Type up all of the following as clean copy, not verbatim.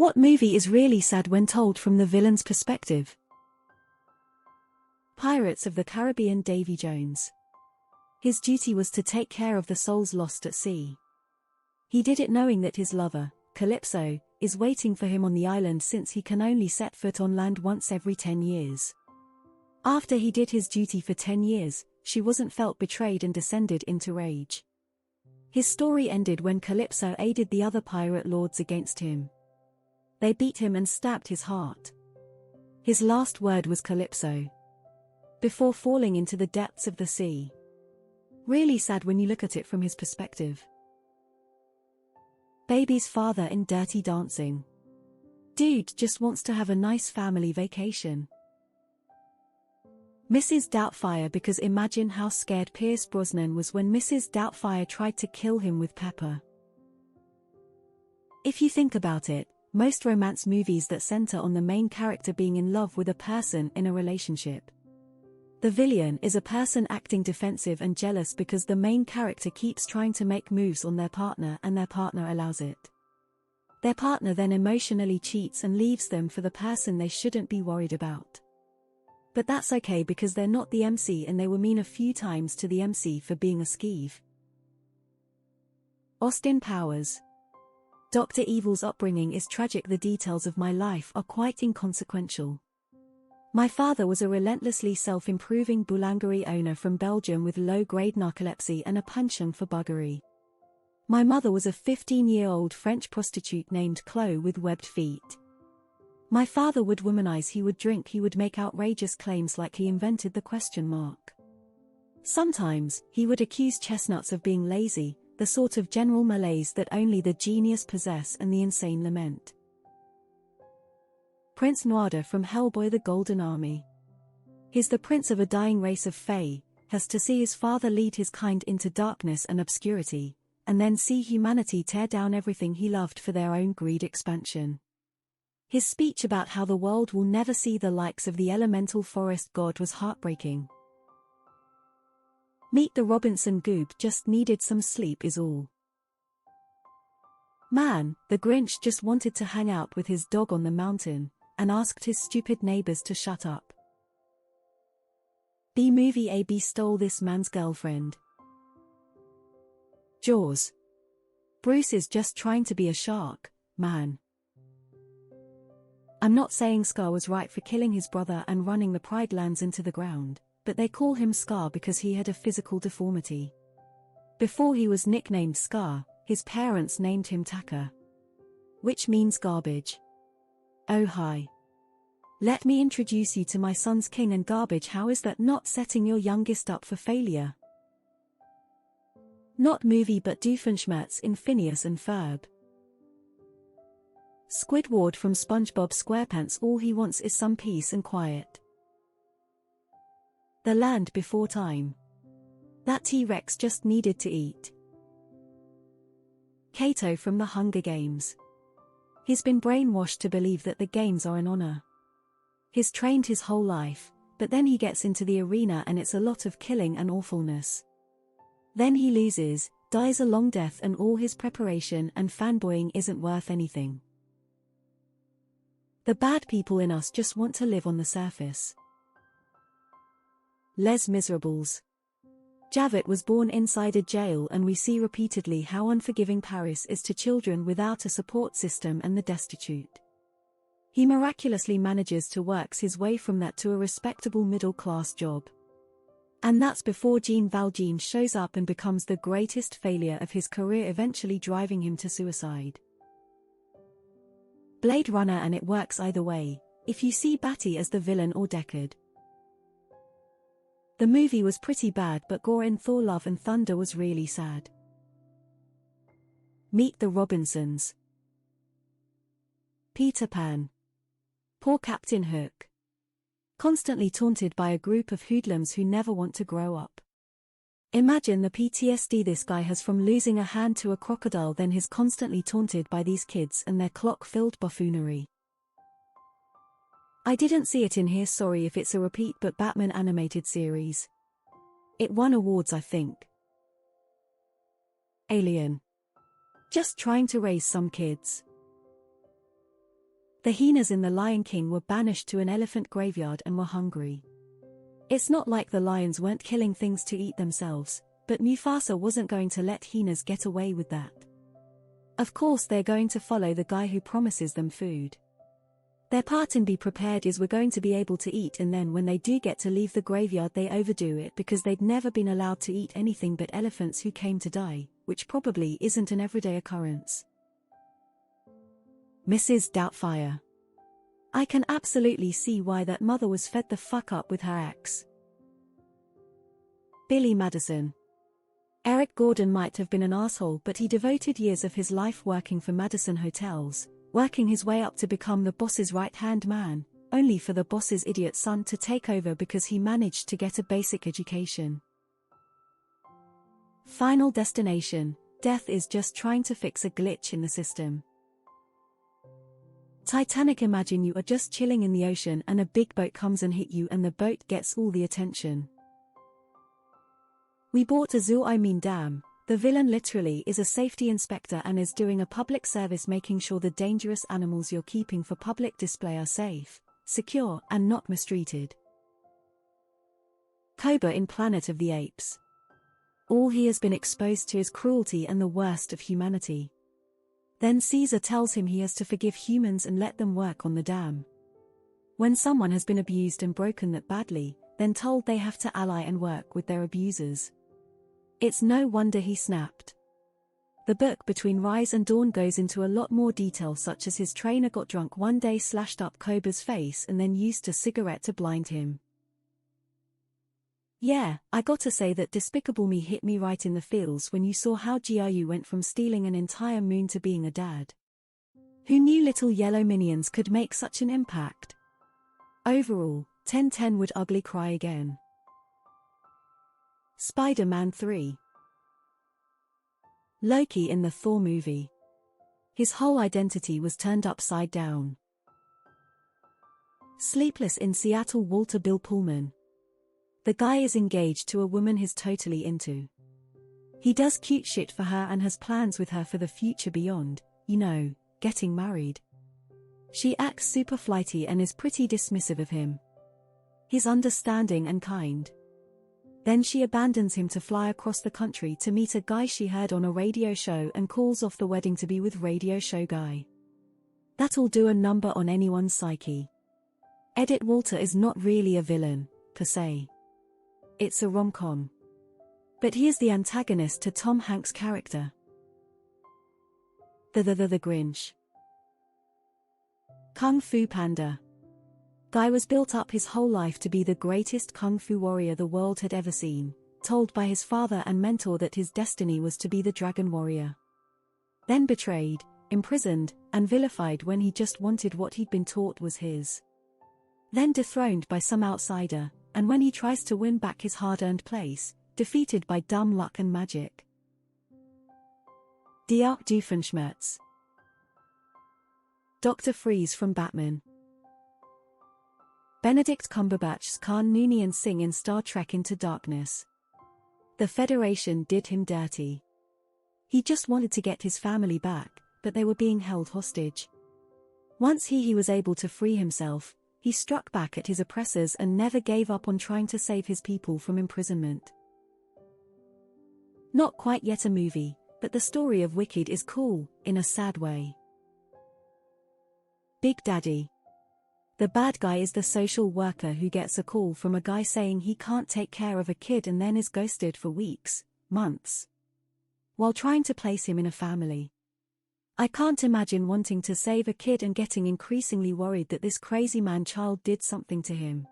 What movie is really sad when told from the villain's perspective? Pirates of the Caribbean. Davy Jones. His duty was to take care of the souls lost at sea. He did it knowing that his lover, Calypso, is waiting for him on the island since he can only set foot on land once every 10 years. After he did his duty for 10 years, she wasn't felt betrayed and descended into rage. His story ended when Calypso aided the other pirate lords against him. They beat him and stabbed his heart. His last word was Calypso, before falling into the depths of the sea. Really sad when you look at it from his perspective. Baby's father in Dirty Dancing. Dude just wants to have a nice family vacation. Mrs. Doubtfire, because imagine how scared Pierce Brosnan was when Mrs. Doubtfire tried to kill him with pepper. If you think about it, most romance movies that center on the main character being in love with a person in a relationship. The villain is a person acting defensive and jealous because the main character keeps trying to make moves on their partner and their partner allows it. Their partner then emotionally cheats and leaves them for the person they shouldn't be worried about. But that's okay because they're not the MC and they were mean a few times to the MC for being a skeeve. Austin Powers. Dr. Evil's upbringing is tragic. The details of my life are quite inconsequential. My father was a relentlessly self-improving boulangerie owner from Belgium with low-grade narcolepsy and a penchant for buggery. My mother was a 15-year-old French prostitute named Chloe with webbed feet. My father would womanize, he would drink, he would make outrageous claims like he invented the question mark. Sometimes, he would accuse chestnuts of being lazy, the sort of general malaise that only the genius possess and the insane lament. Prince Noirda from Hellboy: The Golden Army. He's the prince of a dying race of Fae, has to see his father lead his kind into darkness and obscurity, and then see humanity tear down everything he loved for their own greed expansion. His speech about how the world will never see the likes of the elemental forest god was heartbreaking. Meet the Robinson Goob, just needed some sleep is all. Man, the Grinch just wanted to hang out with his dog on the mountain, and asked his stupid neighbors to shut up. B-movie. AB stole this man's girlfriend. Jaws. Bruce is just trying to be a shark, man. I'm not saying Scar was right for killing his brother and running the Pride Lands into the ground, but they call him Scar because he had a physical deformity. Before he was nicknamed Scar, his parents named him Taka, which means garbage. Oh hi. Let me introduce you to my son's king and garbage. How is that not setting your youngest up for failure? Not movie but Doofenshmirtz in Phineas and Ferb. Squidward from SpongeBob SquarePants. All he wants is some peace and quiet. The Land Before Time. That T-Rex just needed to eat. Kato from The Hunger Games. He's been brainwashed to believe that the games are an honor. He's trained his whole life, but then he gets into the arena and it's a lot of killing and awfulness. Then he loses, dies a long death, and all his preparation and fanboying isn't worth anything. The bad people in us just want to live on the surface. Les Miserables. Javert was born inside a jail, and we see repeatedly how unforgiving Paris is to children without a support system and the destitute. He miraculously manages to work his way from that to a respectable middle-class job. And that's before Jean Valjean shows up and becomes the greatest failure of his career, eventually driving him to suicide. Blade Runner. And it works either way, if you see Batty as the villain or Deckard. The movie was pretty bad, but Gore in Thor: Love and Thunder was really sad. Meet the Robinsons. Peter Pan. Poor Captain Hook. Constantly taunted by a group of hoodlums who never want to grow up. Imagine the PTSD this guy has from losing a hand to a crocodile, then he's constantly taunted by these kids and their clock-filled buffoonery. I didn't see it in here, sorry if it's a repeat, but Batman animated series. It won awards, I think. Alien. Just trying to raise some kids. The hyenas in The Lion King were banished to an elephant graveyard and were hungry. It's not like the lions weren't killing things to eat themselves, but Mufasa wasn't going to let hyenas get away with that. Of course they're going to follow the guy who promises them food. Their part in Be Prepared is we're going to be able to eat, and then when they do get to leave the graveyard they overdo it because they'd never been allowed to eat anything but elephants who came to die, which probably isn't an everyday occurrence. Mrs. Doubtfire. I can absolutely see why that mother was fed the fuck up with her ex. Billy Madison. Eric Gordon might have been an asshole, but he devoted years of his life working for Madison Hotels, working his way up to become the boss's right-hand man, only for the boss's idiot son to take over because he managed to get a basic education. Final Destination. Death is just trying to fix a glitch in the system. Titanic. Imagine you are just chilling in the ocean and a big boat comes and hit you and the boat gets all the attention. We bought a dam. The villain literally is a safety inspector and is doing a public service, making sure the dangerous animals you're keeping for public display are safe, secure, and not mistreated. Koba in Planet of the Apes. All he has been exposed to is cruelty and the worst of humanity. Then Caesar tells him he has to forgive humans and let them work on the dam. When someone has been abused and broken that badly, then told they have to ally and work with their abusers. It's no wonder he snapped. The book Between Rise and Dawn goes into a lot more detail, such as his trainer got drunk one day, slashed up Koba's face and then used a cigarette to blind him. Yeah, I gotta say that Despicable Me hit me right in the feels when you saw how GRU went from stealing an entire moon to being a dad. Who knew little yellow minions could make such an impact? Overall, 10/10 would ugly cry again. Spider-Man 3. Loki in the Thor movie. His whole identity was turned upside down. Sleepless in Seattle. Walter Bill Pullman. The guy is engaged to a woman he's totally into. He does cute shit for her and has plans with her for the future beyond, getting married. She acts super flighty and is pretty dismissive of him. He's understanding and kind. Then she abandons him to fly across the country to meet a guy she heard on a radio show and calls off the wedding to be with radio show guy. That'll do a number on anyone's psyche. Edit. Walter is not really a villain, per se. It's a rom-com. But he is the antagonist to Tom Hanks' character. The Grinch. Kung Fu Panda. Guy was built up his whole life to be the greatest kung fu warrior the world had ever seen, told by his father and mentor that his destiny was to be the Dragon Warrior. Then betrayed, imprisoned, and vilified when he just wanted what he'd been taught was his. Then dethroned by some outsider, and when he tries to win back his hard-earned place, defeated by dumb luck and magic. Der Doofenshmirtz. Dr. Freeze from Batman. Benedict Cumberbatch's Khan Noonien Singh in Star Trek Into Darkness. The Federation did him dirty. He just wanted to get his family back, but they were being held hostage. Once he was able to free himself, he struck back at his oppressors and never gave up on trying to save his people from imprisonment. Not quite yet a movie, but the story of Wicked is cool, in a sad way. Big Daddy. The bad guy is the social worker who gets a call from a guy saying he can't take care of a kid and then is ghosted for weeks, months, while trying to place him in a family. I can't imagine wanting to save a kid and getting increasingly worried that this crazy man-child did something to him.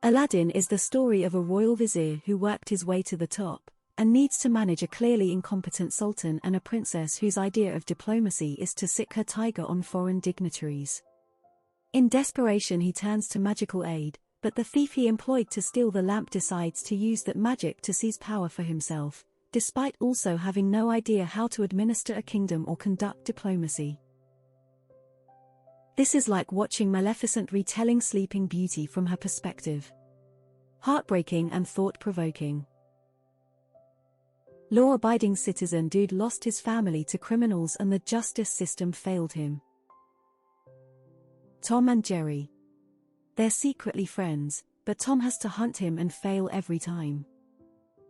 Aladdin is the story of a royal vizier who worked his way to the top, and needs to manage a clearly incompetent sultan and a princess whose idea of diplomacy is to sick her tiger on foreign dignitaries. In desperation he turns to magical aid, but the thief he employed to steal the lamp decides to use that magic to seize power for himself, despite also having no idea how to administer a kingdom or conduct diplomacy. This is like watching Maleficent retelling Sleeping Beauty from her perspective. Heartbreaking and thought-provoking. Law-abiding citizen dude lost his family to criminals and the justice system failed him. Tom and Jerry. They're secretly friends, but Tom has to hunt him and fail every time.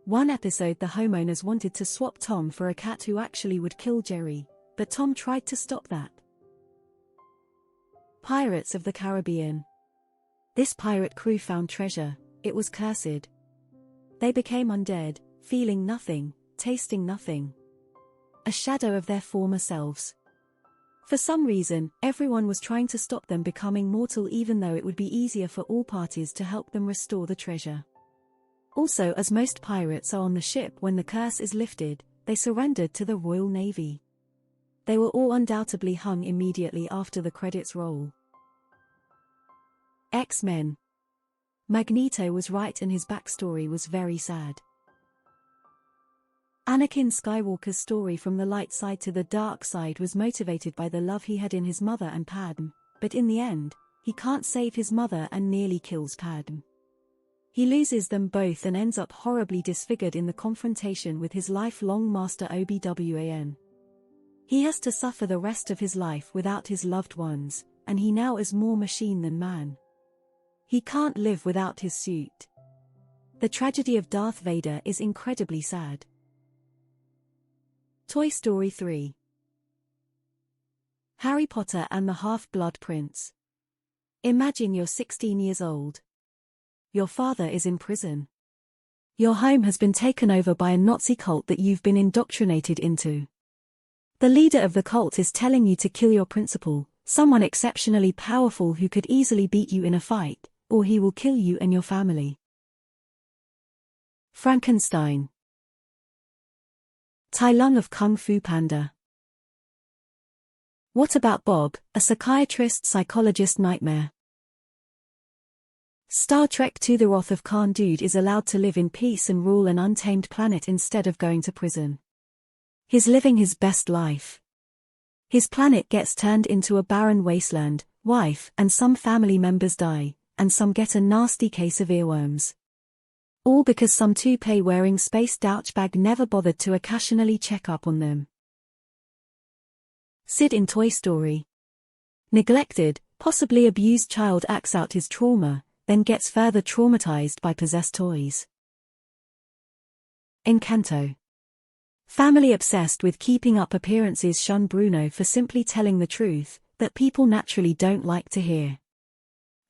One episode the homeowners wanted to swap Tom for a cat who actually would kill Jerry, but Tom tried to stop that. Pirates of the Caribbean. This pirate crew found treasure. It was cursed. They became undead, feeling nothing, tasting nothing. A shadow of their former selves. For some reason, everyone was trying to stop them becoming mortal, even though it would be easier for all parties to help them restore the treasure. Also, as most pirates are on the ship when the curse is lifted, they surrendered to the Royal Navy. They were all undoubtedly hung immediately after the credits roll. X-Men. Magneto was right and his backstory was very sad. Anakin Skywalker's story from the light side to the dark side was motivated by the love he had in his mother and Padme, but in the end, he can't save his mother and nearly kills Padme. He loses them both and ends up horribly disfigured in the confrontation with his lifelong master Obi-Wan. He has to suffer the rest of his life without his loved ones, and he now is more machine than man. He can't live without his suit. The tragedy of Darth Vader is incredibly sad. Toy Story 3. Harry Potter and the Half-Blood Prince. Imagine you're 16 years old. Your father is in prison. Your home has been taken over by a Nazi cult that you've been indoctrinated into. The leader of the cult is telling you to kill your principal, someone exceptionally powerful who could easily beat you in a fight, or he will kill you and your family. Frankenstein. Tai Lung of Kung Fu Panda. What about Bob, a psychiatrist-psychologist nightmare? Star Trek II: The Wrath of Khan Dude is allowed to live in peace and rule an untamed planet instead of going to prison. He's living his best life. His planet gets turned into a barren wasteland, wife and some family members die, and some get a nasty case of earworms. All because some toupee-wearing space douchebag never bothered to occasionally check up on them. Sid in Toy Story. Neglected, possibly abused child acts out his trauma, then gets further traumatized by possessed toys. Encanto. Family obsessed with keeping up appearances shun Bruno for simply telling the truth, that people naturally don't like to hear.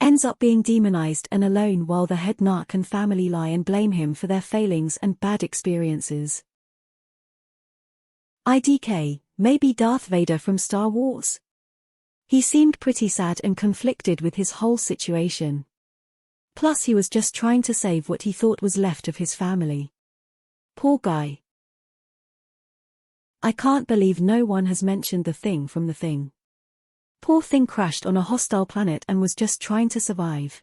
Ends up being demonized and alone while the head narc and family lie and blame him for their failings and bad experiences. IDK, maybe Darth Vader from Star Wars? He seemed pretty sad and conflicted with his whole situation. Plus he was just trying to save what he thought was left of his family. Poor guy. I can't believe no one has mentioned the Thing from The Thing. Poor thing crashed on a hostile planet and was just trying to survive.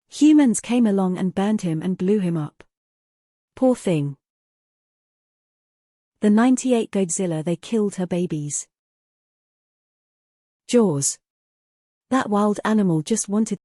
Humans came along and burned him and blew him up. Poor thing. The 98 Godzilla, they killed her babies. Jaws. That wild animal just wanted